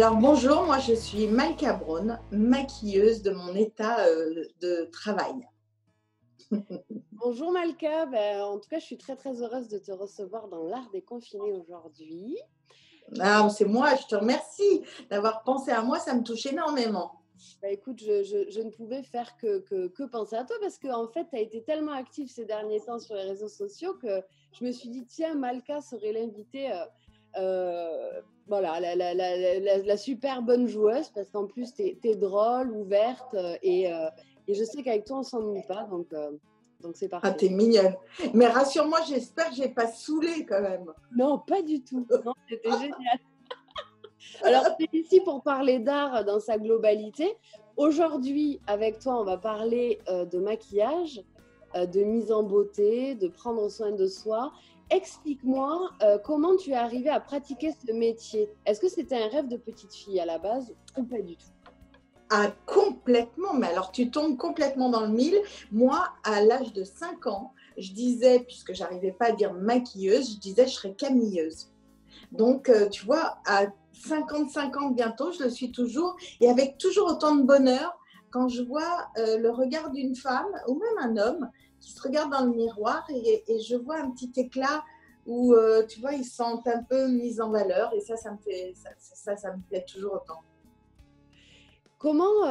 Alors bonjour, moi je suis Malka Braun, maquilleuse de mon état de travail. Bonjour Malka, en tout cas je suis très très heureuse de te recevoir dans l'art des confinés aujourd'hui. Ah, c'est moi, je te remercie d'avoir pensé à moi, ça me touche énormément. Écoute, je ne pouvais faire que penser à toi parce qu'en fait tu as été tellement active ces derniers temps sur les réseaux sociaux que je me suis dit tiens Malka serait l'invitée, voilà, la super bonne joueuse parce qu'en plus tu es drôle, ouverte et je sais qu'avec toi on s'ennuie pas donc c'est Ah, parfait. t'es mignonne. Mais rassure-moi, j'espère que j'ai pas saoulé quand même. Non, pas du tout. Non, c'était génial. Alors, on est ici pour parler d'art dans sa globalité. Aujourd'hui, avec toi, on va parler de maquillage, de mise en beauté, de prendre soin de soi. Explique-moi comment tu es arrivée à pratiquer ce métier. Est-ce que c'était un rêve de petite fille à la base ou pas du tout? Ah, complètement, mais alors tu tombes complètement dans le mille. Moi, à l'âge de 5 ans, je disais, puisque j'arrivais pas à dire maquilleuse, je disais je serais camilleuse. Donc, tu vois, à 55 ans bientôt, je le suis toujours, et avec toujours autant de bonheur quand je vois le regard d'une femme ou même un homme qui se regarde dans le miroir et je vois un petit éclat où, tu vois, ils se sentent un peu mis en valeur et ça me fait, ça me plaît toujours autant. Comment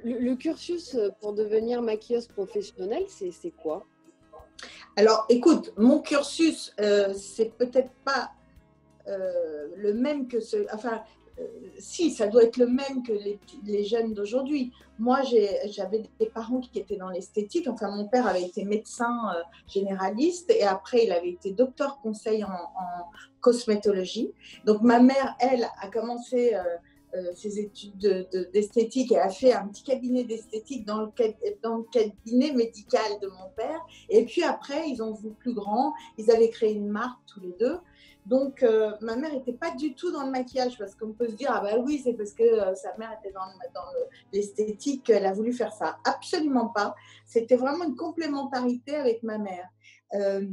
le cursus pour devenir maquilleuse professionnelle, c'est quoi? Alors, écoute, mon cursus, c'est peut-être pas le même que ce. Enfin, si, ça doit être le même que les jeunes d'aujourd'hui. Moi, j'avais des parents qui étaient dans l'esthétique. Enfin, mon père avait été médecin généraliste et après, il avait été docteur conseil en cosmétologie. Donc, ma mère, elle, a commencé ses études d'esthétique et a fait un petit cabinet d'esthétique dans le cabinet médical de mon père. Et puis après, ils ont voulu plus grand. Ils avaient créé une marque tous les deux. Donc, ma mère n'était pas du tout dans le maquillage parce qu'on peut se dire, ah bah oui, c'est parce que sa mère était dans l'esthétique qu'elle a voulu faire ça. Absolument pas. C'était vraiment une complémentarité avec ma mère. Euh,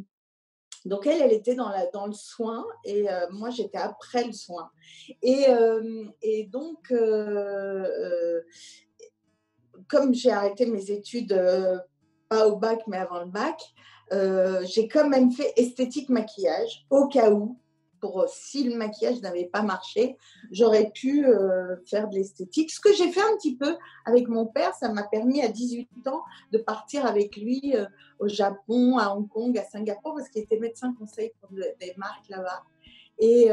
donc, elle était dans le soin et moi, j'étais après le soin. Et donc, comme j'ai arrêté mes études, pas au bac, mais avant le bac, j'ai quand même fait esthétique maquillage, au cas où, pour si le maquillage n'avait pas marché, j'aurais pu faire de l'esthétique. Ce que j'ai fait un petit peu avec mon père, ça m'a permis à 18 ans de partir avec lui au Japon, à Hong Kong, à Singapour, parce qu'il était médecin conseil pour des marques là-bas. Et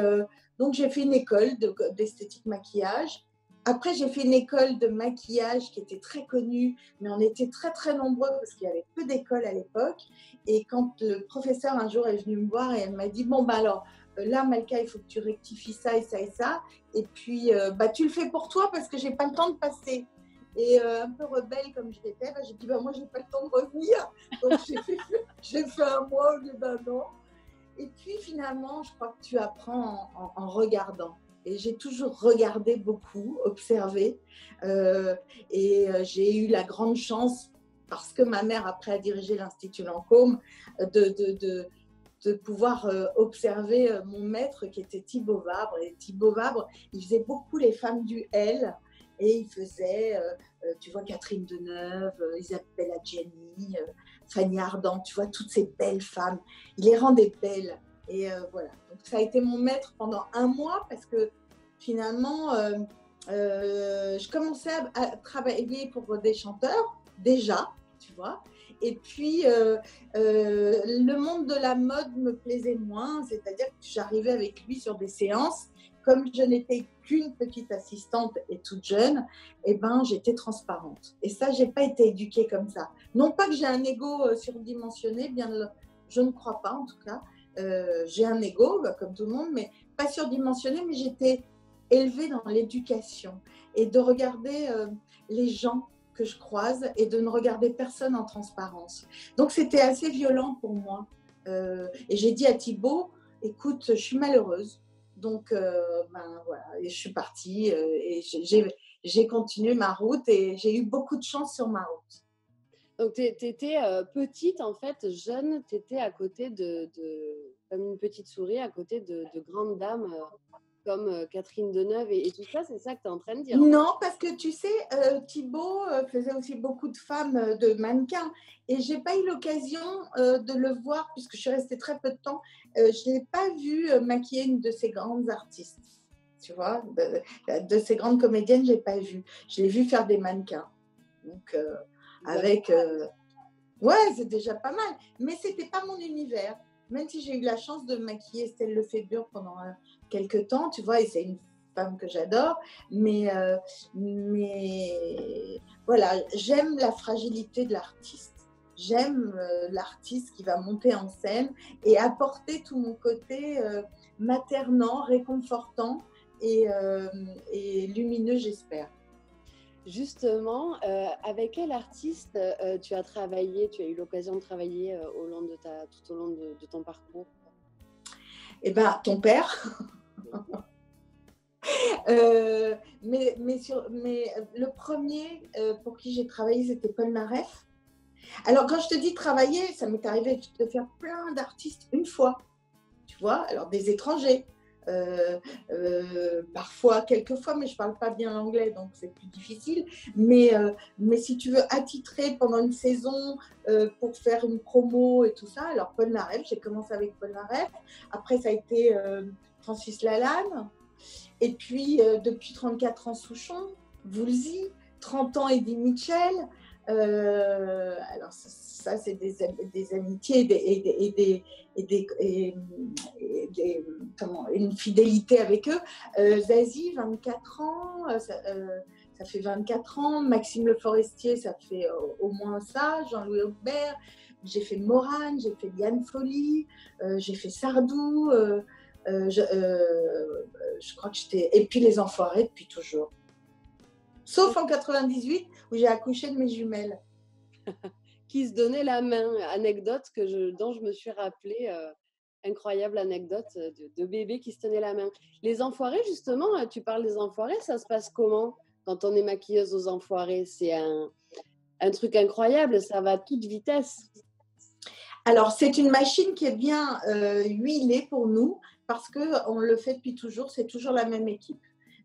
donc, j'ai fait une école d'esthétique maquillage. Après, j'ai fait une école de maquillage qui était très connue, mais on était très, très nombreux parce qu'il y avait peu d'écoles à l'époque. Et quand le professeur, un jour, est venu me voir et elle m'a dit, bon, bah alors, là, Malka, il faut que tu rectifies ça et ça et ça. Et puis, bah, tu le fais pour toi parce que j'ai pas le temps de passer. Et un peu rebelle comme j'étais, bah, j'ai dit, bah, moi, j'ai pas le temps de revenir. Donc, j'ai fait un mois au lieu d'un an. Et puis finalement, je crois que tu apprends en regardant. Et j'ai toujours regardé beaucoup, observé. Euh, j'ai eu la grande chance, parce que ma mère après a dirigé l'Institut Lancôme, de, de, de, de pouvoir observer mon maître qui était Thibaut Vabre. Et Thibaut Vabre, il faisait beaucoup les femmes du L. Et il faisait, tu vois, Catherine Deneuve, Isabelle Adjani, Fanny Ardant, tu vois, toutes ces belles femmes. Il les rendait belles. Et voilà. Donc, ça a été mon maître pendant un mois parce que finalement, je commençais à travailler pour des chanteurs, déjà, tu vois. Et puis, le monde de la mode me plaisait moins, c'est-à-dire que j'arrivais avec lui sur des séances. Comme je n'étais qu'une petite assistante et toute jeune, eh ben, j'étais transparente. Et ça, je n'ai pas été éduquée comme ça. Non pas que j'ai un ego surdimensionné, je ne crois pas en tout cas. J'ai un ego, comme tout le monde, mais pas surdimensionné, mais j'étais élevée dans l'éducation et de regarder les gens que je croise et de ne regarder personne en transparence. Donc, c'était assez violent pour moi. Et j'ai dit à Thibaut, écoute, je suis malheureuse. Donc, ben, voilà, et je suis partie et j'ai continué ma route et j'ai eu beaucoup de chance sur ma route. Donc, tu étais petite, en fait, jeune, tu étais à côté comme une petite souris, à côté de grandes dames comme Catherine Deneuve et tout ça, c'est ça que tu es en train de dire? Non, parce que tu sais, Thibaut faisait aussi beaucoup de femmes, de mannequins et j'ai pas eu l'occasion, de le voir puisque je suis restée très peu de temps. Je l'ai pas vu, maquiller une de ces grandes artistes, tu vois? De ces grandes comédiennes, j'ai pas vu. Je l'ai vu faire des mannequins. Donc avec, ouais, c'est déjà pas mal, mais c'était pas mon univers. Même si j'ai eu la chance de maquiller Estelle Lefébure pendant, quelque temps, tu vois? Et c'est une femme que j'adore, mais voilà, j'aime la fragilité de l'artiste. J'aime, l'artiste qui va monter en scène et apporter tout mon côté, maternant, réconfortant et lumineux, j'espère. Justement, avec quel artiste tu as travaillé, tu as eu l'occasion de travailler tout au long de ton parcours? Eh ben, ton père. Mais le premier pour qui j'ai travaillé, c'était Paul Naref. Alors, quand je te dis travailler, ça m'est arrivé de faire plein d'artistes une fois, tu vois, alors des étrangers. Parfois, quelquefois, mais je ne parle pas bien l'anglais, donc c'est plus difficile. Mais si tu veux attitrer pendant une saison pour faire une promo et tout ça, alors Paul Naref, j'ai commencé avec Paul Naref. Après, ça a été Francis Lalanne. Et puis, depuis 34 ans, Souchon, Woolsey, 30 ans, Eddie Mitchell. Alors, ça c'est des amitiés et une fidélité avec eux. Zazie, 24 ans, ça fait 24 ans. Maxime Le Forestier, ça fait au moins ça. Jean-Louis Aubert. J'ai fait Morane, j'ai fait Diane Folly, j'ai fait Sardou. Je crois que j'étais. Et puis les Enfoirés depuis toujours. Sauf en 98 où j'ai accouché de mes jumelles. Qui se donnaient la main. Anecdote dont je me suis rappelée. Incroyable anecdote de bébé qui se tenait la main. Les Enfoirés, justement, tu parles des Enfoirés, ça se passe comment quand on est maquilleuse aux Enfoirés? C'est un truc incroyable, ça va à toute vitesse. Alors, c'est une machine qui est bien huilée pour nous parce qu'on le fait depuis toujours, c'est toujours la même équipe.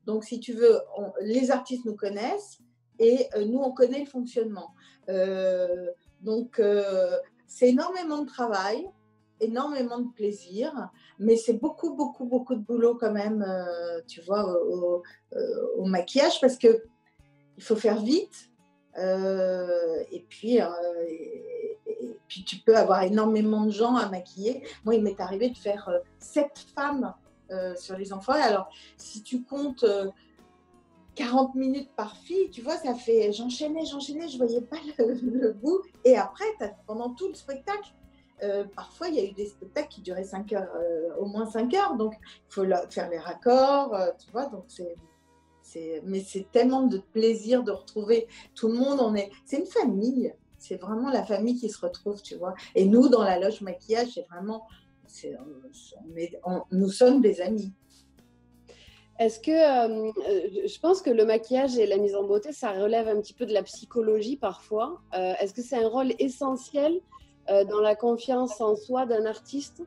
Donc, si tu veux, les artistes nous connaissent et nous, on connaît le fonctionnement. Donc, c'est énormément de travail, énormément de plaisir, mais c'est beaucoup, beaucoup, beaucoup de boulot quand même, tu vois, au maquillage parce qu'il faut faire vite. Et puis tu peux avoir énormément de gens à maquiller. Moi, il m'est arrivé de faire 7 femmes sur les enfants. Alors, si tu comptes 40 minutes par fille, tu vois, ça fait. J'enchaînais, je voyais pas le bout. Et après, pendant tout le spectacle, parfois, il y a eu des spectacles qui duraient 5 heures, au moins 5 heures. Donc, il faut faire les raccords, tu vois. Donc, mais c'est tellement de plaisir de retrouver tout le monde. C'est une famille. C'est vraiment la famille qui se retrouve, tu vois. Et nous, dans la loge maquillage, c'est vraiment, nous sommes des amis. Est-ce que je pense que le maquillage et la mise en beauté, ça relève un petit peu de la psychologie parfois. Est-ce que c'est un rôle essentiel dans la confiance en soi d'un artiste?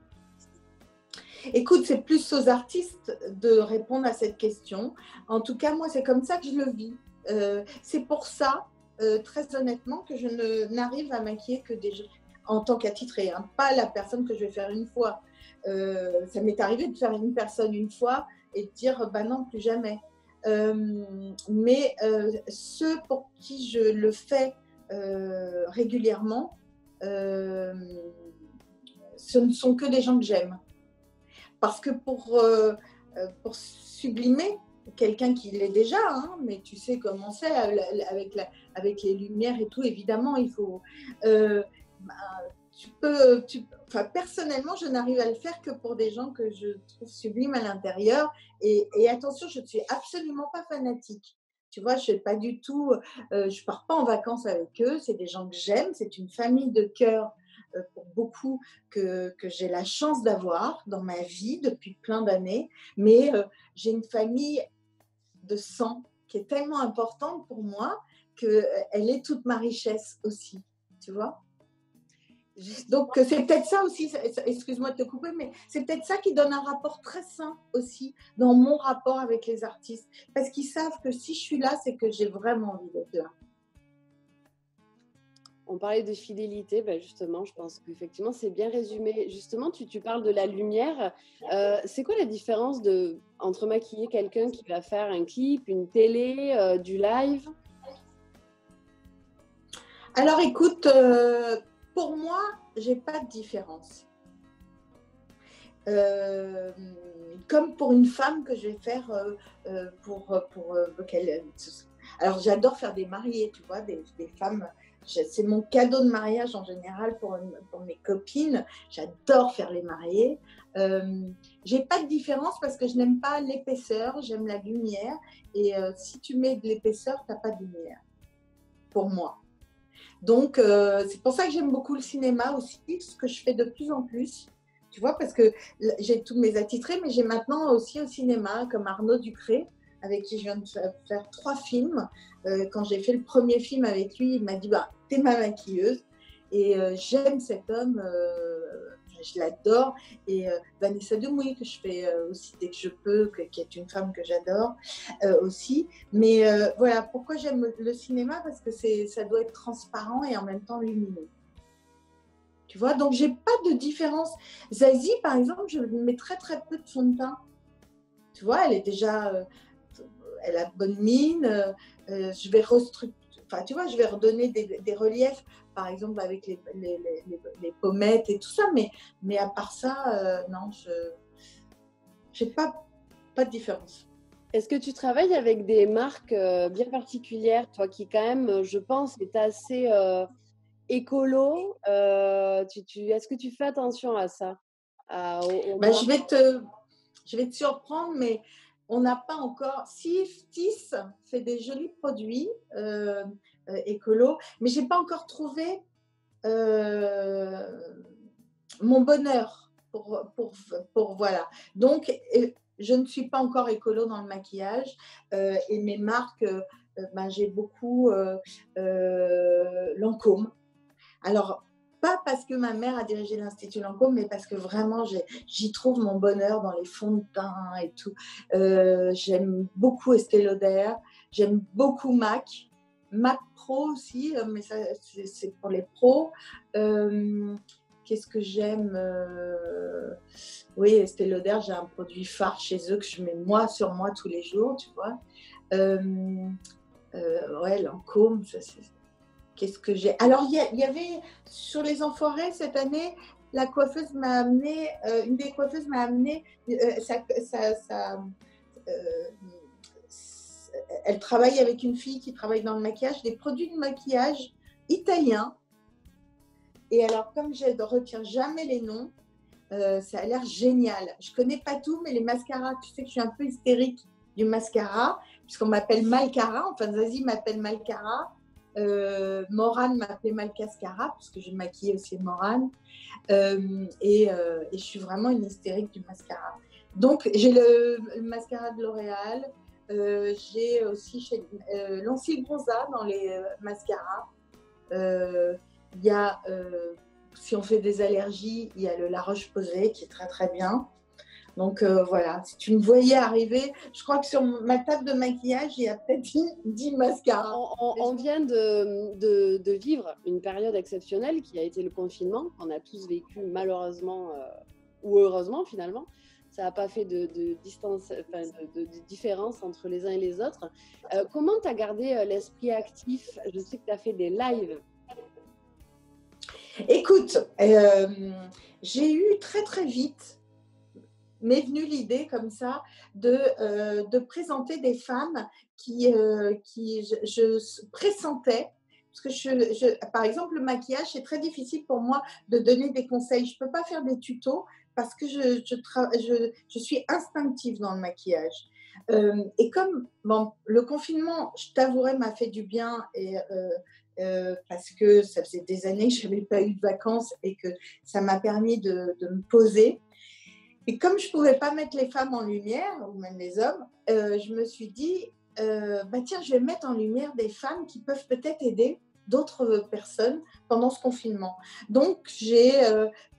Écoute, c'est plus aux artistes de répondre à cette question. En tout cas, moi, c'est comme ça que je le vis. C'est pour ça, très honnêtement, que je n'arrive à maquiller que des gens en tant qu'attitré, hein, pas la personne que je vais faire une fois. Ça m'est arrivé de faire une personne une fois et de dire, bah non, plus jamais. Mais ceux pour qui je le fais régulièrement, ce ne sont que des gens que j'aime. Parce que pour sublimer quelqu'un qui l'est déjà, hein, mais tu sais comment c'est, avec les lumières et tout, évidemment, il faut... personnellement, je n'arrive à le faire que pour des gens que je trouve sublimes à l'intérieur. Et attention, je ne suis absolument pas fanatique. Tu vois, je ne pas du tout... je pars pas en vacances avec eux. C'est des gens que j'aime. C'est une famille de cœur pour beaucoup que j'ai la chance d'avoir dans ma vie depuis plein d'années. Mais j'ai une famille de sang qui est tellement importante pour moi qu'elle est toute ma richesse aussi. Tu vois ? Donc, c'est peut-être ça aussi, excuse-moi de te couper, mais c'est peut-être ça qui donne un rapport très sain aussi dans mon rapport avec les artistes. Parce qu'ils savent que si je suis là, c'est que j'ai vraiment envie d'être là. On parlait de fidélité, ben justement, je pense qu'effectivement, c'est bien résumé. Justement, tu parles de la lumière. C'est quoi la différence entre maquiller quelqu'un qui va faire un clip, une télé, du live? Alors, écoute, pour moi, j'ai pas de différence. Comme pour une femme que je vais faire qu'elle... Alors, j'adore faire des mariés, tu vois, des femmes. C'est mon cadeau de mariage en général pour mes copines. J'adore faire les mariés. J'ai pas de différence parce que je n'aime pas l'épaisseur, j'aime la lumière. Et si tu mets de l'épaisseur, t'as pas de lumière, pour moi. Donc, c'est pour ça que j'aime beaucoup le cinéma aussi, ce que je fais de plus en plus. Tu vois, parce que j'ai tous mes attitrés, mais j'ai maintenant aussi au cinéma, comme Arnaud Ducré, avec qui je viens de faire 3 films. Quand j'ai fait le premier film avec lui, il m'a dit bah, « t'es ma maquilleuse ». Et j'aime cet homme, je l'adore. Et Vanessa Demouy, que je fais aussi dès que je peux, qui est une femme que j'adore aussi. Mais voilà, pourquoi j'aime le cinéma? Parce que ça doit être transparent et en même temps lumineux. Tu vois, donc j'ai pas de différence. Zazie, par exemple, je mets très très peu de fond de teint. Tu vois, elle est déjà, elle a bonne mine. Je vais enfin, tu vois, je vais redonner des reliefs, par exemple avec les pommettes et tout ça. Mais à part ça, non, je n'ai pas de différence. Est-ce que tu travailles avec des marques bien particulières, toi qui quand même, je pense, est assez écolo, est-ce que tu fais attention à ça? Je vais te surprendre, mais on n'a pas encore. Si Ftis fait des jolis produits écolo, mais je n'ai pas encore trouvé mon bonheur pour voilà. Donc, je ne suis pas encore écolo dans le maquillage et mes marques, j'ai beaucoup Lancôme. Alors, pas parce que ma mère a dirigé l'Institut Lancôme, mais parce que vraiment, j'y trouve mon bonheur dans les fonds de teint et tout. J'aime beaucoup Estée Lauder, j'aime beaucoup MAC Pro aussi, mais ça, c'est pour les pros. Qu'est-ce que j'aime Oui, Estée Lauder, j'ai un produit phare chez eux que je mets sur moi tous les jours, tu vois. Ouais, Lancôme, ça c'est... Qu'est-ce que j'ai? Alors, il y avait sur les Enfoirés cette année, la coiffeuse m'a amené, une des coiffeuses m'a amené, elle travaille avec une fille qui travaille dans le maquillage, des produits de maquillage italiens. Et alors, comme je ne retiens jamais les noms, ça a l'air génial. Je ne connais pas tout, mais les mascaras, tu sais que je suis un peu hystérique du mascara, puisqu'on m'appelle Malcara, enfin Zazie m'appelle Malcara. Morane m'appelait Malcascara parce que je maquillais aussi Morane et je suis vraiment une hystérique du mascara. Donc j'ai le mascara de L'Oréal, j'ai aussi Lancil Bronza dans les mascaras. Il y a si on fait des allergies, il y a le La Roche-Posay qui est très très bien. Donc voilà, si tu me voyais arriver, je crois que sur ma table de maquillage, il y a peut-être 10 mascaras. On vient de vivre une période exceptionnelle qui a été le confinement, qu'on a tous vécu malheureusement ou heureusement finalement. Ça n'a pas fait de différence entre les uns et les autres. Comment tu as gardé l'esprit actif? Je sais que tu as fait des lives. Écoute, j'ai eu très très vite m'est venue l'idée comme ça de présenter des femmes qui je pressentais, parce que par exemple, le maquillage, c'est très difficile pour moi de donner des conseils. Je ne peux pas faire des tutos parce que je suis instinctive dans le maquillage. Et comme le confinement, je t'avouerai, m'a fait du bien et parce que ça faisait des années que je n'avais pas eu de vacances et que ça m'a permis de me poser. Et comme je ne pouvais pas mettre les femmes en lumière, ou même les hommes, je me suis dit, tiens, je vais mettre en lumière des femmes qui peuvent peut-être aider d'autres personnes pendant ce confinement. Donc, j'ai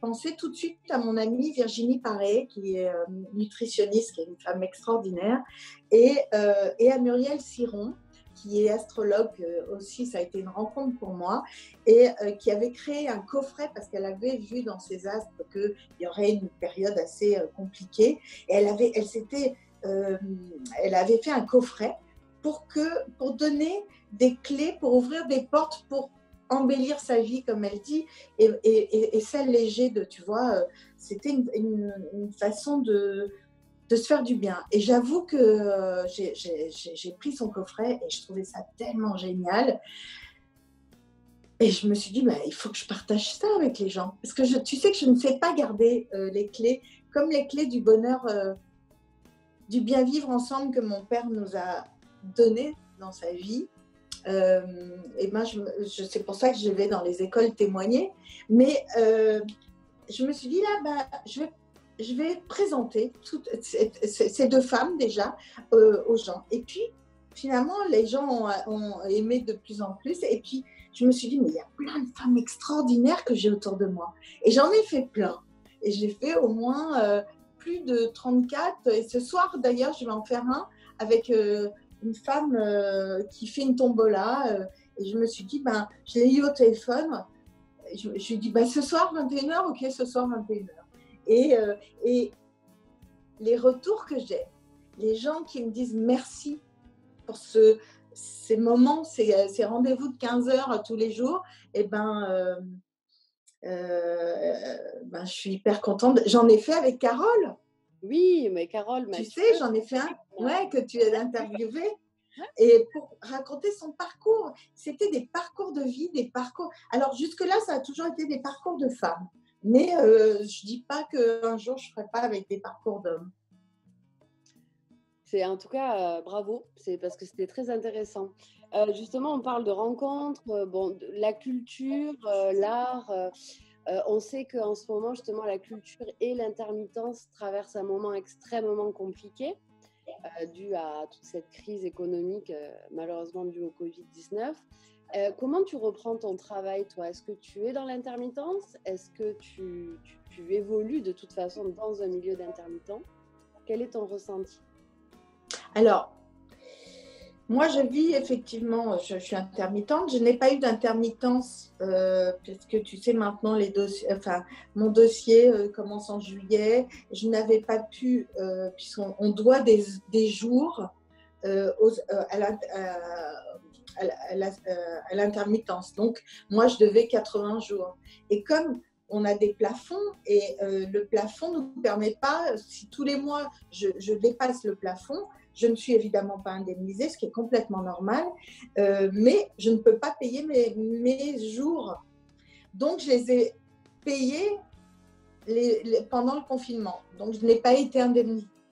pensé tout de suite à mon amie Virginie Paré, qui est nutritionniste, qui est une femme extraordinaire, et à Muriel Ciron, qui est astrologue aussi. Ça a été une rencontre pour moi, et qui avait créé un coffret parce qu'elle avait vu dans ses astres qu'il y aurait une période assez compliquée, et elle avait fait un coffret pour donner des clés, pour ouvrir des portes, pour embellir sa vie, comme elle dit, et s'alléger de, tu vois, c'était une façon de se faire du bien. Et j'avoue que j'ai pris son coffret et je trouvais ça tellement génial. Et je me suis dit, il faut que je partage ça avec les gens. Parce que tu sais que je ne sais pas garder les clés, comme les clés du bonheur, du bien vivre ensemble que mon père nous a donné dans sa vie. Et c'est pour ça que je vais dans les écoles témoigner. Mais je me suis dit, là, je vais présenter ces deux femmes déjà aux gens. Et puis, finalement, les gens ont aimé de plus en plus. Et puis, je me suis dit, mais il y a plein de femmes extraordinaires que j'ai autour de moi. Et j'en ai fait plein. Et j'ai fait au moins plus de 34. Et ce soir, d'ailleurs, je vais en faire un avec une femme qui fait une tombola. Et je me suis dit, je l'ai eu au téléphone. Je lui ai dit, ce soir, 21h, ok, ce soir, 21h. Et les retours que j'ai, les gens qui me disent merci pour ces moments, ces rendez-vous de 15 heures tous les jours, je suis hyper contente. J'en ai fait avec Carole. Oui, mais Carole, tu sais, j'en ai fait un que tu as interviewé. Et pour raconter son parcours, c'était des parcours de vie, des parcours. Alors jusque-là, ça a toujours été des parcours de femmes. Mais je ne dis pas qu'un jour, je ne ferai pas avec des parcours d'hommes. C'est en tout cas, bravo, c'est parce que c'était très intéressant. Justement, on parle de rencontres, de la culture, l'art. On sait qu'en ce moment, justement, la culture et l'intermittence traversent un moment extrêmement compliqué dû à toute cette crise économique, malheureusement due au Covid-19. Comment tu reprends ton travail, toi? Est-ce que tu es dans l'intermittence? Est-ce que tu évolues de toute façon dans un milieu d'intermittent? Quel est ton ressenti? Alors, moi, je vis effectivement, je suis intermittente. Je n'ai pas eu d'intermittence puisque tu sais maintenant les dossiers, mon dossier commence en juillet. Je n'avais pas pu, puisqu'on doit des jours à l'intermittence. Donc, moi, je devais 80 jours. Et comme on a des plafonds et le plafond ne nous permet pas, si tous les mois je dépasse le plafond, je ne suis évidemment pas indemnisée, ce qui est complètement normal, mais je ne peux pas payer mes jours. Donc, je les ai payés pendant le confinement. Donc, je n'ai pas été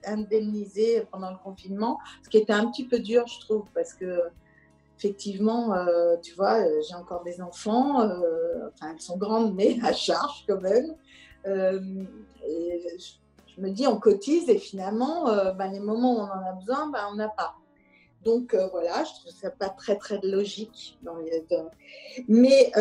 indemnisée pendant le confinement, ce qui était un petit peu dur, je trouve, parce que effectivement, tu vois, j'ai encore des enfants, elles sont grandes, mais à charge quand même. Et je me dis, on cotise et finalement, les moments où on en a besoin, on n'a pas. Donc voilà, je trouve ça pas très très logique. Mais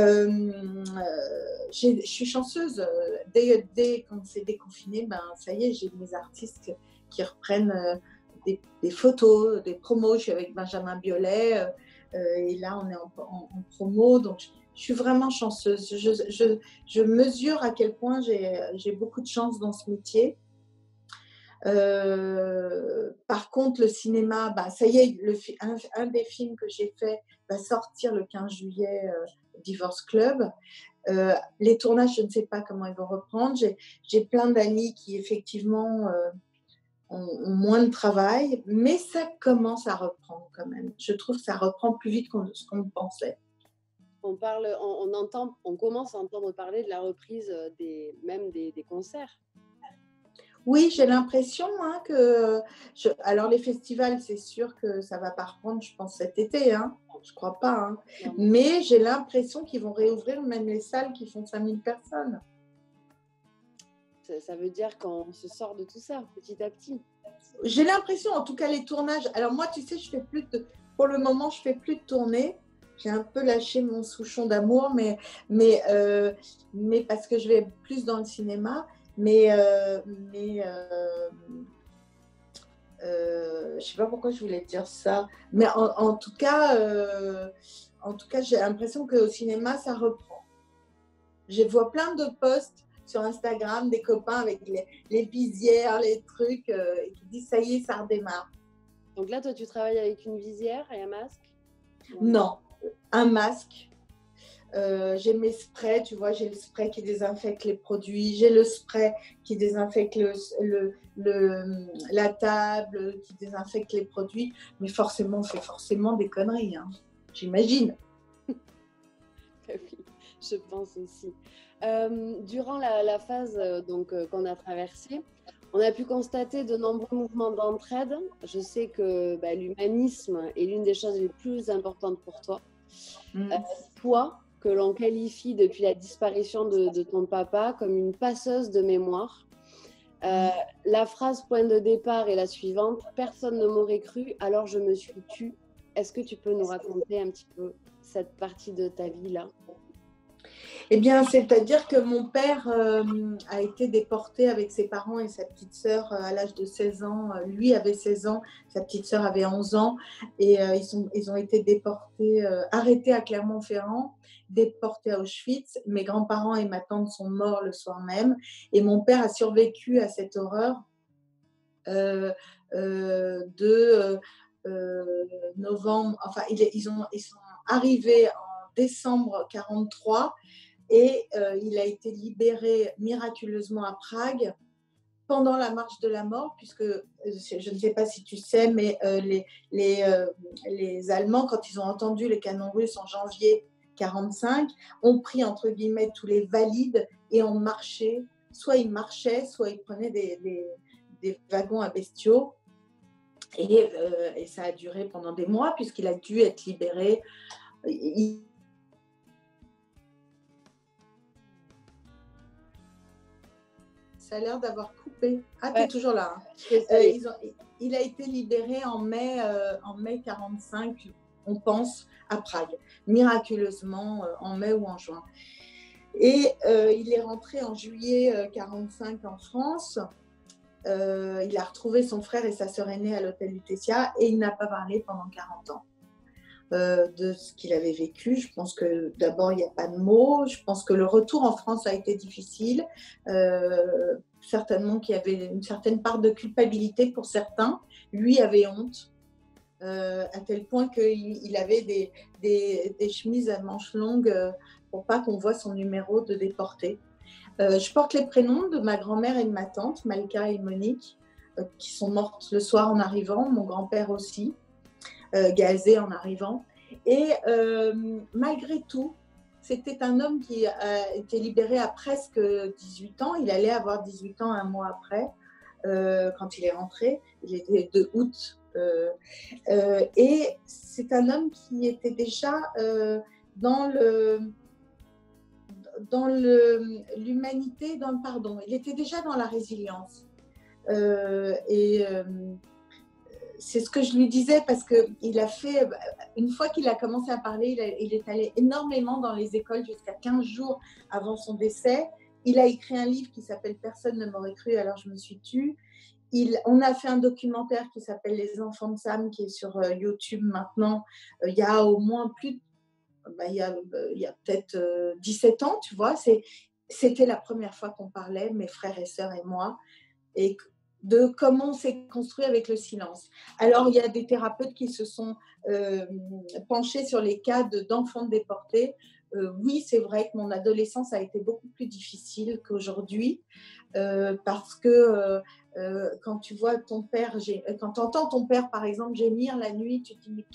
je suis chanceuse. Dès qu'on s'est déconfiné, ça y est, j'ai mes artistes qui reprennent des photos, des promos. Je suis avec Benjamin Biolay et là on est en promo. Donc je suis vraiment chanceuse. Je mesure à quel point j'ai beaucoup de chance dans ce métier. Par contre, le cinéma, ça y est, un des films que j'ai fait va sortir le 15 juillet, Divorce Club. Les tournages, je ne sais pas comment ils vont reprendre. J'ai plein d'amis qui, effectivement, ont moins de travail, mais ça commence à reprendre quand même. Je trouve que ça reprend plus vite que ce qu'on pensait. On commence à entendre parler de la reprise des concerts. Oui, j'ai l'impression que... alors, les festivals, c'est sûr que ça ne va pas reprendre, je pense, cet été. Je ne crois pas. Mais j'ai l'impression qu'ils vont réouvrir même les salles qui font 5000 personnes. Ça veut dire qu'on se sort de tout ça, petit à petit. J'ai l'impression, en tout cas, les tournages... Alors, moi, tu sais, pour le moment, je ne fais plus de tournées. j'ai un peu lâché mon Souchon d'amour, mais parce que je vais plus dans le cinéma. Je ne sais pas pourquoi je voulais te dire ça, mais en tout cas, j'ai l'impression qu'au cinéma, ça reprend. Je vois plein de posts sur Instagram des copains avec les visières, les trucs, et qui disent ça y est, ça redémarre. Donc là, toi, tu travailles avec une visière et un masque? Non, un masque. J'ai mes sprays, tu vois, j'ai le spray qui désinfecte les produits, j'ai le spray qui désinfecte la table, qui désinfecte les produits, mais forcément, on fait forcément des conneries, hein, j'imagine. Oui, je pense aussi. Durant la phase qu'on a traversée, on a pu constater de nombreux mouvements d'entraide. Je sais que l'humanisme est l'une des choses les plus importantes pour toi. Toi, que l'on qualifie depuis la disparition de ton papa comme une passeuse de mémoire. La phrase point de départ est la suivante: personne ne m'aurait cru, alors je me suis tue. Est-ce que tu peux nous raconter un petit peu cette partie de ta vie-là? Eh bien, c'est-à-dire que mon père a été déporté avec ses parents et sa petite sœur à l'âge de 16 ans. Lui avait 16 ans, sa petite sœur avait 11 ans. Et ils ont été déportés, arrêtés à Clermont-Ferrand, déportés à Auschwitz. Mes grands-parents et ma tante sont morts le soir même. Et mon père a survécu à cette horreur novembre. Enfin, ils sont arrivés en décembre 1943. Et il a été libéré miraculeusement à Prague pendant la marche de la mort, puisque je ne sais pas si tu sais, mais les Allemands, quand ils ont entendu les canons russes en janvier 1945, ont pris entre guillemets tous les valides et ont marché. Soit ils marchaient, soit ils prenaient des wagons à bestiaux. Et ça a duré pendant des mois, puisqu'il a dû être libéré. Ça a l'air d'avoir coupé. Ah, ouais. T'es toujours là. Hein. Il a été libéré en mai 1945, on pense, à Prague, miraculeusement en mai ou en juin. Et il est rentré en juillet 1945 en France. Il a retrouvé son frère et sa sœur aînée à l'hôtel Lutetia et il n'a pas parlé pendant 40 ans. De ce qu'il avait vécu. Je pense que d'abord, il n'y a pas de mots. Je pense que le retour en France a été difficile. Certainement qu'il y avait une certaine part de culpabilité pour certains. Lui avait honte, à tel point qu'il avait des chemises à manches longues pour pas qu'on voit son numéro de déporté. Je porte les prénoms de ma grand-mère et de ma tante, Malika et Monique, qui sont mortes le soir en arrivant. Mon grand-père aussi. Gazé en arrivant. Et malgré tout, c'était un homme qui a été libéré à presque 18 ans. Il allait avoir 18 ans un mois après, quand il est rentré. Il était de août. Et c'est un homme qui était déjà dans l'humanité, dans le pardon. Il était déjà dans la résilience. C'est ce que je lui disais, parce qu'il a fait, une fois qu'il a commencé à parler, il est allé énormément dans les écoles jusqu'à 15 jours avant son décès. Il a écrit un livre qui s'appelle « Personne ne m'aurait cru, alors je me suis tue ». On a fait un documentaire qui s'appelle « Les enfants de Sam » qui est sur YouTube maintenant. Il y a au moins il y a peut-être 17 ans, tu vois. C'était la première fois qu'on parlait, mes frères et sœurs et moi, et de comment on s'est construit avec le silence. Alors, il y a des thérapeutes qui se sont penchés sur les cas d'enfants déportés. Oui, c'est vrai que mon adolescence a été beaucoup plus difficile qu'aujourd'hui, parce que quand tu vois ton père, quand tu entends ton père, par exemple, gémir la nuit, tu te dis, mais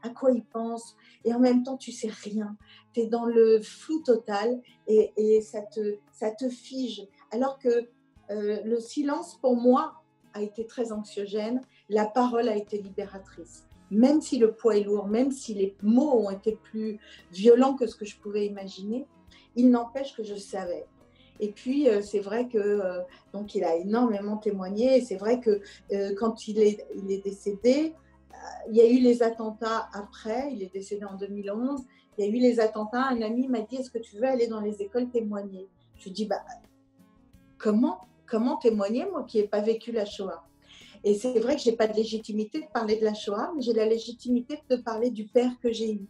à quoi il pense? Et en même temps, tu sais rien. Tu es dans le flou total et ça te fige. Alors que le silence, pour moi, a été très anxiogène. La parole a été libératrice. Même si le poids est lourd, même si les mots ont été plus violents que ce que je pouvais imaginer, il n'empêche que je savais. Et puis, c'est vrai que donc il a énormément témoigné. Et c'est vrai que quand il est décédé, il y a eu les attentats après, il est décédé en 2011, il y a eu les attentats, un ami m'a dit, est-ce que tu veux aller dans les écoles témoigner? Je lui dis, bah, comment témoigner, moi qui n'ai pas vécu la Shoah? Et c'est vrai que je n'ai pas de légitimité de parler de la Shoah, mais j'ai la légitimité de parler du père que j'ai eu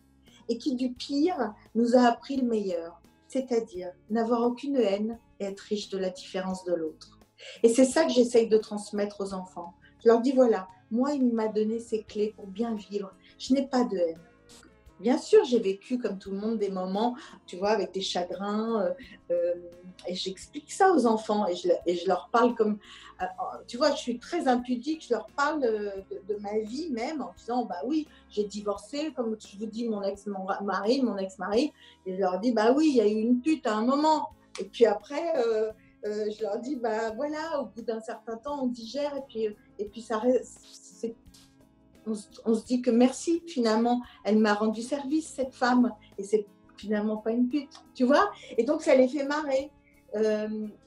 et qui, du pire, nous a appris le meilleur, c'est-à-dire n'avoir aucune haine et être riche de la différence de l'autre. Et c'est ça que j'essaye de transmettre aux enfants. Je leur dis, voilà, moi, il m'a donné ces clés pour bien vivre. Je n'ai pas de haine. Bien sûr, j'ai vécu, comme tout le monde, des moments, tu vois, avec des chagrins, et j'explique ça aux enfants, et je leur parle comme, tu vois, je suis très impudique, je leur parle de ma vie même, en disant, bah oui, j'ai divorcé, comme je vous dis, mon ex-mari, et je leur dis, bah oui, il y a eu une pute à un moment, et puis après, je leur dis, bah voilà, au bout d'un certain temps, on digère, et puis ça reste, on se dit que merci, finalement, elle m'a rendu service, cette femme, et c'est finalement pas une pute, tu vois. Et donc, ça les fait marrer.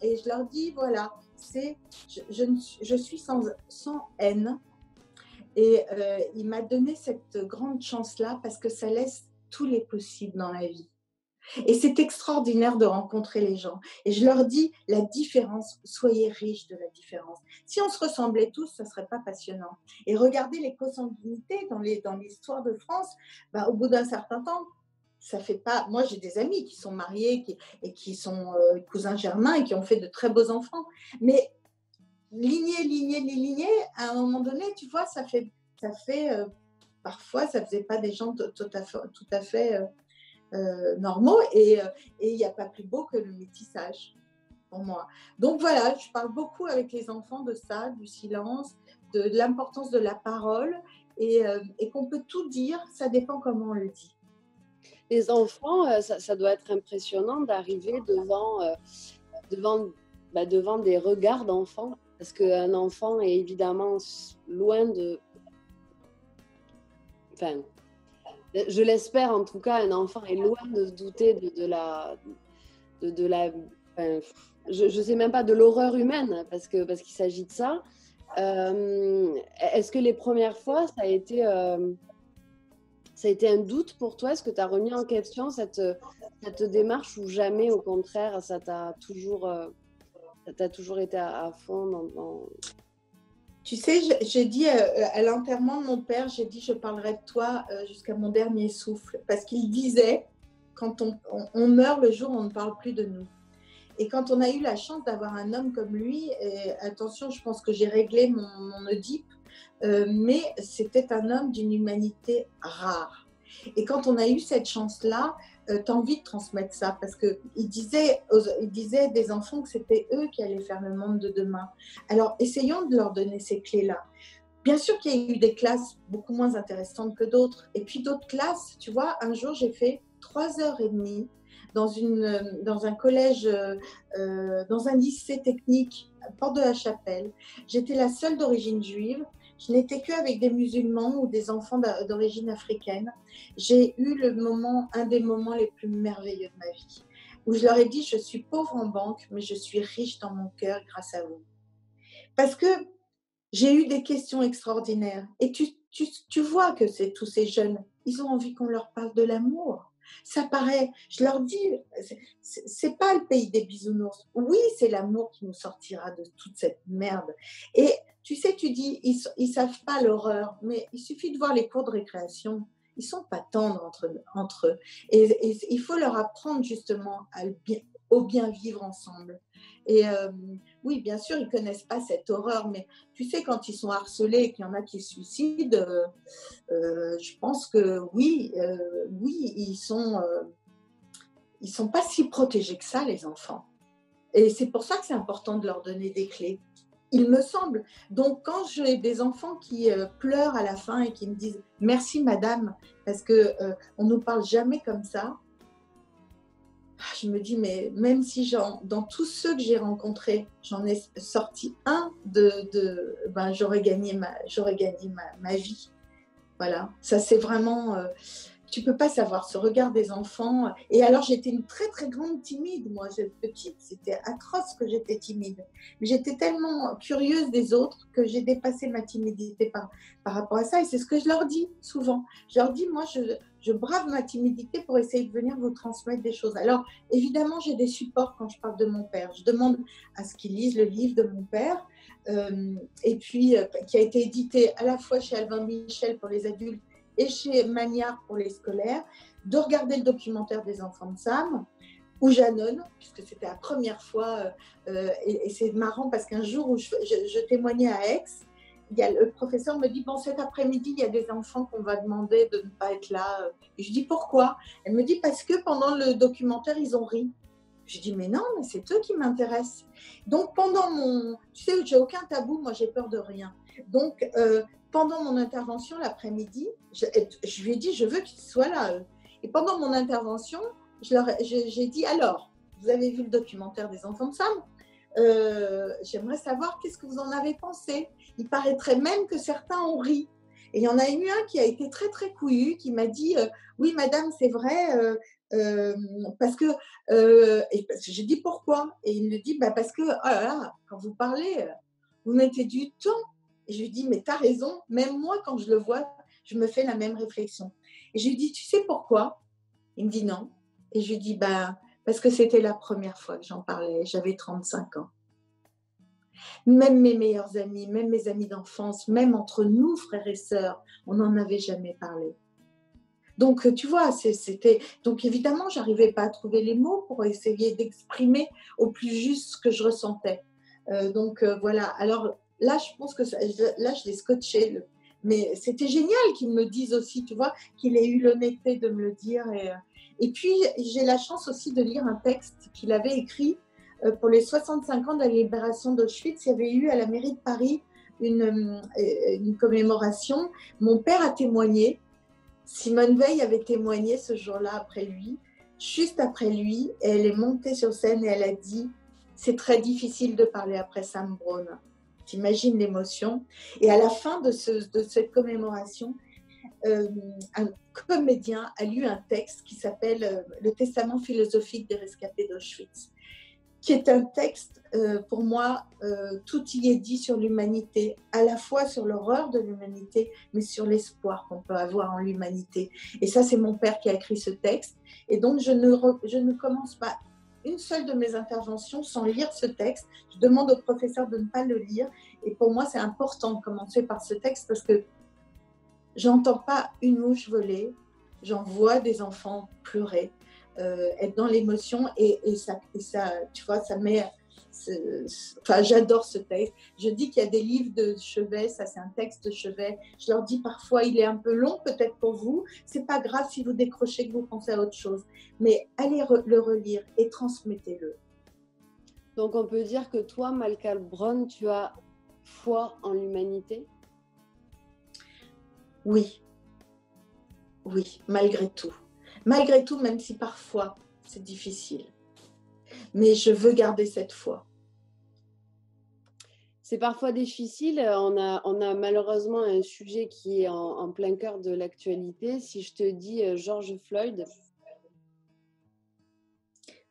Et je leur dis, voilà, je suis sans haine. Et il m'a donné cette grande chance-là parce que ça laisse tous les possibles dans la vie. Et c'est extraordinaire de rencontrer les gens. Et je leur dis, la différence, soyez riches de la différence. Si on se ressemblait tous, ça ne serait pas passionnant. Et regardez les consanguinités dans l'histoire de France, bah, au bout d'un certain temps, ça fait pas... Moi, j'ai des amis qui sont mariés et qui sont cousins germains et qui ont fait de très beaux enfants. Mais ligner, à un moment donné, tu vois, ça fait parfois, ça ne faisait pas des gens tout à fait normaux, et il n'y a pas plus beau que le métissage pour moi. Donc voilà, je parle beaucoup avec les enfants de ça, du silence, de l'importance de la parole, et qu'on peut tout dire, ça dépend comment on le dit. Les enfants, ça doit être impressionnant d'arriver devant des regards d'enfants, parce qu'un enfant est évidemment loin de... Enfin, je l'espère en tout cas, un enfant est loin de se douter de la... Enfin, je ne sais même pas, de l'horreur humaine, parce qu'il s'agit de ça. Est-ce que les premières fois, ça a été un doute pour toi? Est-ce que tu as remis en question cette démarche, ou jamais, au contraire, ça t'a toujours été à fond dans... Tu sais, j'ai dit à l'enterrement de mon père, j'ai dit, je parlerai de toi jusqu'à mon dernier souffle. Parce qu'il disait, quand on meurt le jour où on ne parle plus de nous. Et quand on a eu la chance d'avoir un homme comme lui, et attention, je pense que j'ai réglé mon Oedipe, mais c'était un homme d'une humanité rare. Et quand on a eu cette chance-là, tu as envie de transmettre ça, parce qu'il disait des enfants que c'était eux qui allaient faire le monde de demain. Alors, essayons de leur donner ces clés-là. Bien sûr qu'il y a eu des classes beaucoup moins intéressantes que d'autres. Et puis d'autres classes, tu vois, un jour, j'ai fait 3h30 dans un collège, dans un lycée technique, à Porte de la Chapelle. J'étais la seule d'origine juive. Je n'étais qu'avec des musulmans ou des enfants d'origine africaine. J'ai eu un des moments les plus merveilleux de ma vie, où je leur ai dit, je suis pauvre en banque, mais je suis riche dans mon cœur grâce à vous. Parce que j'ai eu des questions extraordinaires. Et tu vois que tous ces jeunes, ils ont envie qu'on leur parle de l'amour. Ça paraît, je leur dis, c'est pas le pays des bisounours. Oui, c'est l'amour qui nous sortira de toute cette merde. Et tu sais, tu dis, ils savent pas l'horreur, mais il suffit de voir les cours de récréation. Ils sont pas tendres entre eux. Et il faut leur apprendre justement au bien vivre ensemble. Et oui, bien sûr, ils connaissent pas cette horreur, mais tu sais, quand ils sont harcelés et qu'il y en a qui se suicident, je pense que oui, ils sont pas si protégés que ça, les enfants. Et c'est pour ça que c'est important de leur donner des clés, il me semble. Donc, quand j'ai des enfants qui pleurent à la fin et qui me disent « Merci, madame, parce qu'on ne nous parle jamais comme ça », je me dis, mais même si dans tous ceux que j'ai rencontrés, j'en ai sorti un j'aurais gagné ma vie. Voilà, ça c'est vraiment... tu peux pas savoir ce regard des enfants. Et alors, j'étais une très, très grande timide, moi, cette petite. C'était atroce que j'étais timide. Mais j'étais tellement curieuse des autres que j'ai dépassé ma timidité par rapport à ça. Et c'est ce que je leur dis souvent. Je leur dis, moi, je brave ma timidité pour essayer de venir vous transmettre des choses. Alors, évidemment, j'ai des supports quand je parle de mon père. Je demande à ce qu'ils lisent le livre de mon père, et puis qui a été édité à la fois chez Albin Michel pour les adultes et chez Magnard pour les scolaires, de regarder le documentaire des enfants de Sam, ou Jeannone, puisque c'était la première fois, et c'est marrant parce qu'un jour où je témoignais à Aix, le professeur me dit, bon, cet après-midi, il y a des enfants qu'on va demander de ne pas être là. Et je dis, pourquoi? Elle me dit, parce que pendant le documentaire, ils ont ri. Je dis, mais non, mais c'est eux qui m'intéressent. Donc, pendant mon... Tu sais, j'ai aucun tabou, moi, j'ai peur de rien. Donc, pendant mon intervention l'après-midi, je lui ai dit, je veux qu'ils soient là. Et pendant mon intervention, j'ai dit, alors, vous avez vu le documentaire des enfants de Sam? J'aimerais savoir qu'est-ce que vous en avez pensé. Il paraîtrait même que certains ont ri. Et il y en a eu un qui a été très, très couillu, qui m'a dit, oui, madame, c'est vrai, parce que j'ai dit pourquoi, et il me dit parce que oh là là, quand vous parlez, vous mettez du temps. Et je lui dis, mais t'as raison, même moi quand je le vois, je me fais la même réflexion. Et je lui dis, tu sais pourquoi? Il me dit non. Et je lui dis, parce que c'était la première fois que j'en parlais, j'avais 35 ans. Même mes meilleurs amis, même mes amis d'enfance, même entre nous, frères et sœurs, on n'en avait jamais parlé. Donc, tu vois, c'était... Donc, évidemment, je n'arrivais pas à trouver les mots pour essayer d'exprimer au plus juste ce que je ressentais. Voilà. Alors, là, je pense que là, je l'ai scotché. Mais c'était génial qu'il me dise aussi, tu vois, qu'il ait eu l'honnêteté de me le dire. Et puis, j'ai la chance aussi de lire un texte qu'il avait écrit pour les 65 ans de la libération d'Auschwitz. Il y avait eu à la mairie de Paris une commémoration. Mon père a témoigné. Simone Veil avait témoigné ce jour-là après lui, juste après lui, et elle est montée sur scène et elle a dit « C'est très difficile de parler après Sam Brown ». T'imagines l'émotion. Et à la fin de cette commémoration, un comédien a lu un texte qui s'appelle « Le testament philosophique des rescapés d'Auschwitz », qui est un texte, pour moi, tout y est dit sur l'humanité, à la fois sur l'horreur de l'humanité, mais sur l'espoir qu'on peut avoir en l'humanité. Et ça, c'est mon père qui a écrit ce texte. Et donc, je ne commence pas une seule de mes interventions sans lire ce texte. Je demande au professeur de ne pas le lire. Et pour moi, c'est important de commencer par ce texte parce que j'entends pas une mouche voler, j'en vois des enfants pleurer. Être dans l'émotion et ça, tu vois, ça met... Enfin, j'adore ce texte. Je dis qu'il y a des livres de chevet, ça c'est un texte de chevet. Je leur dis parfois, il est un peu long peut-être pour vous. C'est pas grave si vous décrochez, que vous pensez à autre chose. Mais allez le relire et transmettez-le. Donc on peut dire que toi, Malcolm Brown, tu as foi en l'humanité? Oui. Oui, malgré tout. Malgré tout, même si parfois c'est difficile. Mais je veux garder cette foi. C'est parfois difficile. On a malheureusement un sujet qui est en plein cœur de l'actualité. Si je te dis George Floyd.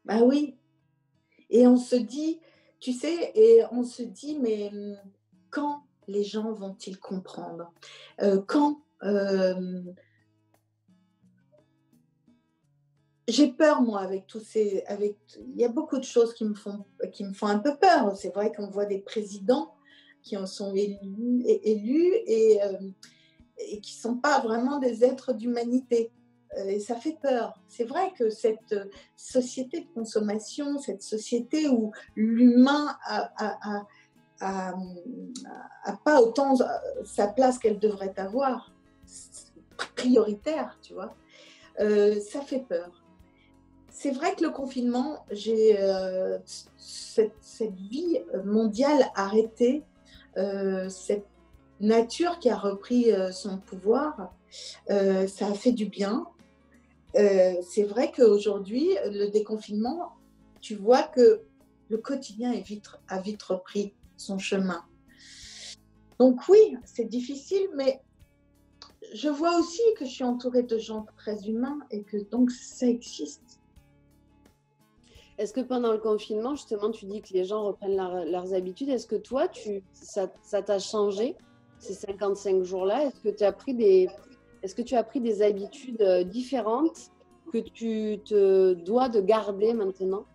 Ben oui. Et on se dit, tu sais, mais quand les gens vont-ils comprendre? J'ai peur, moi, avec tous ces... Il y a beaucoup de choses qui me font un peu peur. C'est vrai qu'on voit des présidents qui en sont élus et qui ne sont pas vraiment des êtres d'humanité. Et ça fait peur. C'est vrai que cette société de consommation, cette société où l'humain a pas autant sa place qu'elle devrait avoir, prioritaire, tu vois, ça fait peur. C'est vrai que le confinement, j'ai cette vie mondiale arrêtée, cette nature qui a repris son pouvoir, ça a fait du bien. C'est vrai qu'aujourd'hui, le déconfinement, tu vois que le quotidien a vite repris son chemin. Donc oui, c'est difficile, mais je vois aussi que je suis entourée de gens très humains et que donc ça existe. Est-ce que pendant le confinement, justement, tu dis que les gens reprennent leurs habitudes. Est-ce que toi, ça t'a changé ces 55 jours-là? Est-ce que tu as pris des habitudes différentes que tu te dois de garder maintenant?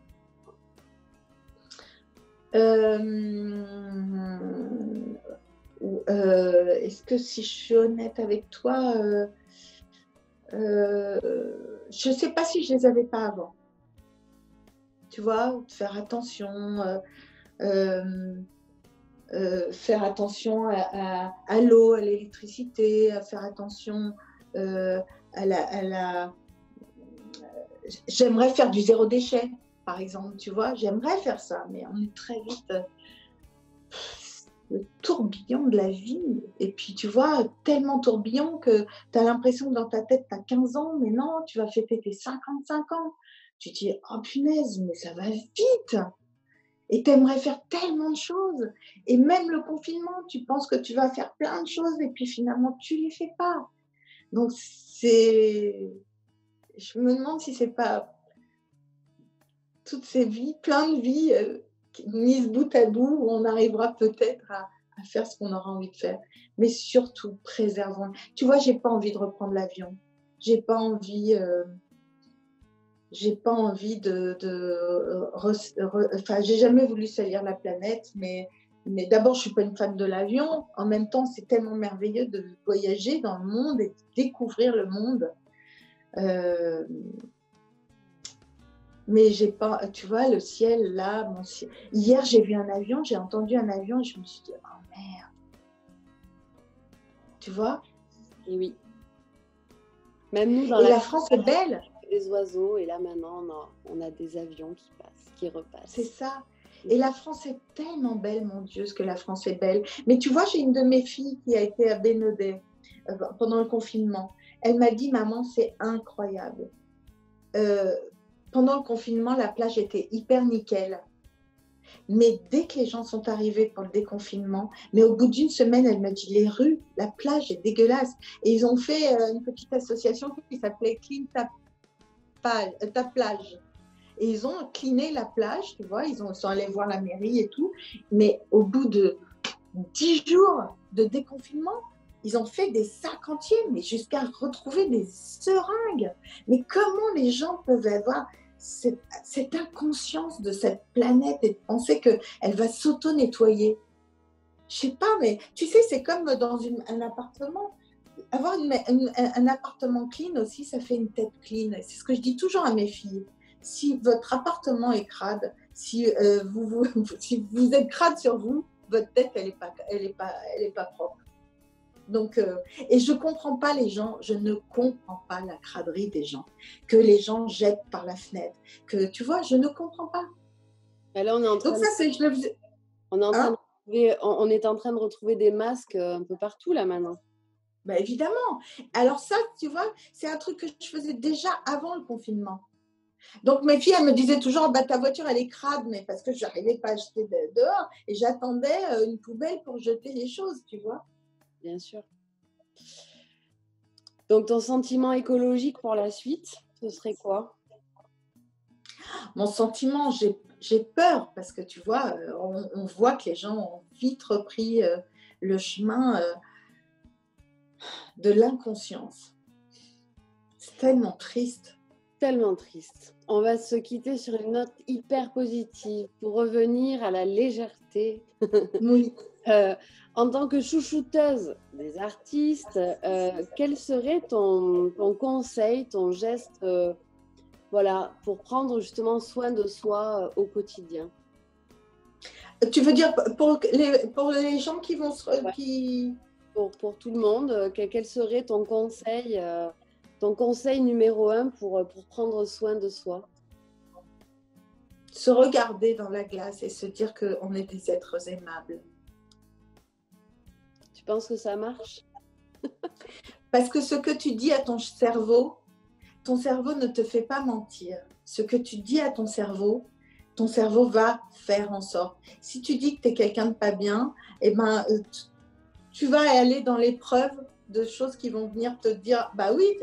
Est-ce que si je suis honnête avec toi, je ne sais pas si je ne les avais pas avant. Tu vois, faire attention, faire attention à l'eau, à l'électricité, à faire attention à la... J'aimerais faire du zéro déchet, par exemple, tu vois, j'aimerais faire ça, mais on est très vite le tourbillon de la vie. Et puis, tu vois, tellement tourbillon que tu as l'impression que dans ta tête, tu as 15 ans, mais non, tu vas fêter tes 55 ans. Tu te dis, oh punaise, mais ça va vite. Et tu aimerais faire tellement de choses. Et même le confinement, tu penses que tu vas faire plein de choses et puis finalement, tu ne les fais pas. Donc, je me demande si ce n'est pas toutes ces vies, plein de vies mises bout à bout, où on arrivera peut-être à faire ce qu'on aura envie de faire. Mais surtout, préservons. Tu vois, je n'ai pas envie de reprendre l'avion. J'ai pas envie enfin, j'ai jamais voulu salir la planète, mais d'abord, je suis pas une fan de l'avion. En même temps, c'est tellement merveilleux de voyager dans le monde et de découvrir le monde. Mais j'ai pas, tu vois, le ciel, là, mon ciel. Hier, j'ai vu un avion, j'ai entendu un avion et je me suis dit, oh merde. Tu vois? Et oui. Même nous, dans la France est belle. Des oiseaux, et là maintenant, on a des avions qui passent, qui repassent. C'est ça. Et la France est tellement belle, mon Dieu, ce que la France est belle. Mais tu vois, j'ai une de mes filles qui a été à Bénodet pendant le confinement. Elle m'a dit, maman, c'est incroyable. Pendant le confinement, la plage était hyper nickel. Mais dès que les gens sont arrivés pour le déconfinement, mais au bout d'une semaine, elle m'a dit, les rues, la plage est dégueulasse. Et ils ont fait une petite association qui s'appelait Clean ta plage. Et ils ont cleané la plage, tu vois, ils sont allés voir la mairie et tout. Mais au bout de 10 jours de déconfinement, ils ont fait des sacs entiers, mais jusqu'à retrouver des seringues. Mais comment les gens peuvent avoir cette inconscience de cette planète et de penser qu'elle va s'auto-nettoyer? Je sais pas, mais tu sais, c'est comme dans un appartement. Avoir un appartement clean aussi, ça fait une tête clean. C'est ce que je dis toujours à mes filles. Si votre appartement est crade, si vous êtes crade sur vous, votre tête, elle est pas propre. Donc, et je comprends pas les gens, je ne comprends pas la craderie des gens, que les gens jettent par la fenêtre, que tu vois, je ne comprends pas. Et là, on est en train on est en train de retrouver des masques un peu partout là maintenant. Ben évidemment. Alors ça, tu vois, c'est un truc que je faisais déjà avant le confinement. Donc mes filles, elles me disaient toujours, bah, ta voiture, elle est crade, mais parce que je n'arrivais pas à jeter dehors et j'attendais une poubelle pour jeter les choses, tu vois. Bien sûr. Donc ton sentiment écologique pour la suite, ce serait quoi? Mon sentiment, j'ai peur parce que tu vois, on voit que les gens ont vite repris le chemin de l'inconscience. C'est tellement triste. Tellement triste. On va se quitter sur une note hyper positive pour revenir à la légèreté. Oui. En tant que chouchouteuse des artistes, quel serait ton conseil, ton geste voilà, pour prendre justement soin de soi au quotidien? Tu veux dire pour les gens qui vont se... Ouais. Pour tout le monde, quel serait ton conseil numéro 1 pour prendre soin de soi? Se regarder dans la glace et se dire qu'on est des êtres aimables. Tu penses que ça marche? Parce que ce que tu dis à ton cerveau ne te fait pas mentir. Ce que tu dis à ton cerveau va faire en sorte. Si tu dis que tu es quelqu'un de pas bien, eh ben, tu vas aller dans l'épreuve de choses qui vont venir te dire, bah oui,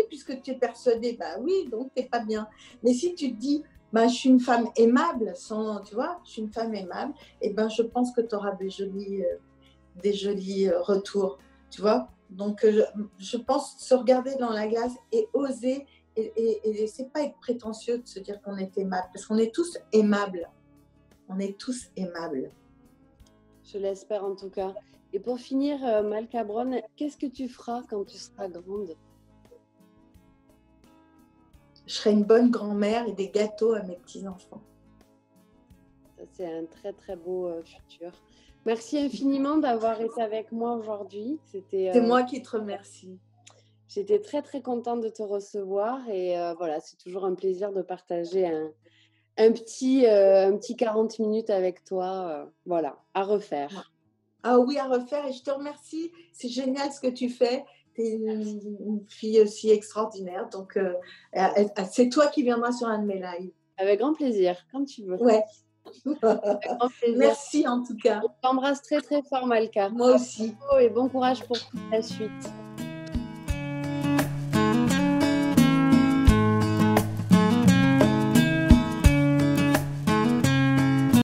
puisque tu es persuadé, bah oui, donc tu n'es pas bien. Mais si tu te dis, bah, je suis une femme aimable, tu vois, je suis une femme aimable, et ben je pense que tu auras des jolis retours, tu vois. Donc, je pense se regarder dans la glace et oser, et c'est pas être prétentieux de se dire qu'on est aimable, parce qu'on est tous aimables. On est tous aimables. Je l'espère en tout cas. Et pour finir, Malka Brown, qu'est-ce que tu feras quand tu seras grande? Je serai une bonne grand-mère et des gâteaux à mes petits-enfants. Ça, c'est un très, très beau futur. Merci infiniment d'avoir été avec moi aujourd'hui. C'est moi qui te remercie. J'étais très, très contente de te recevoir. Et voilà, c'est toujours un plaisir de partager un petit 40 minutes avec toi. Voilà, à refaire. Ah oui, à refaire. Et je te remercie. C'est génial ce que tu fais. Tu es une fille aussi extraordinaire. Donc, c'est toi qui viendras sur un de mes lives. Avec grand plaisir, quand tu veux. Ouais. Avec grand plaisir. Merci en tout cas. Je t'embrasse très, très fort, Malka. Moi aussi. Et bon courage pour toute la suite.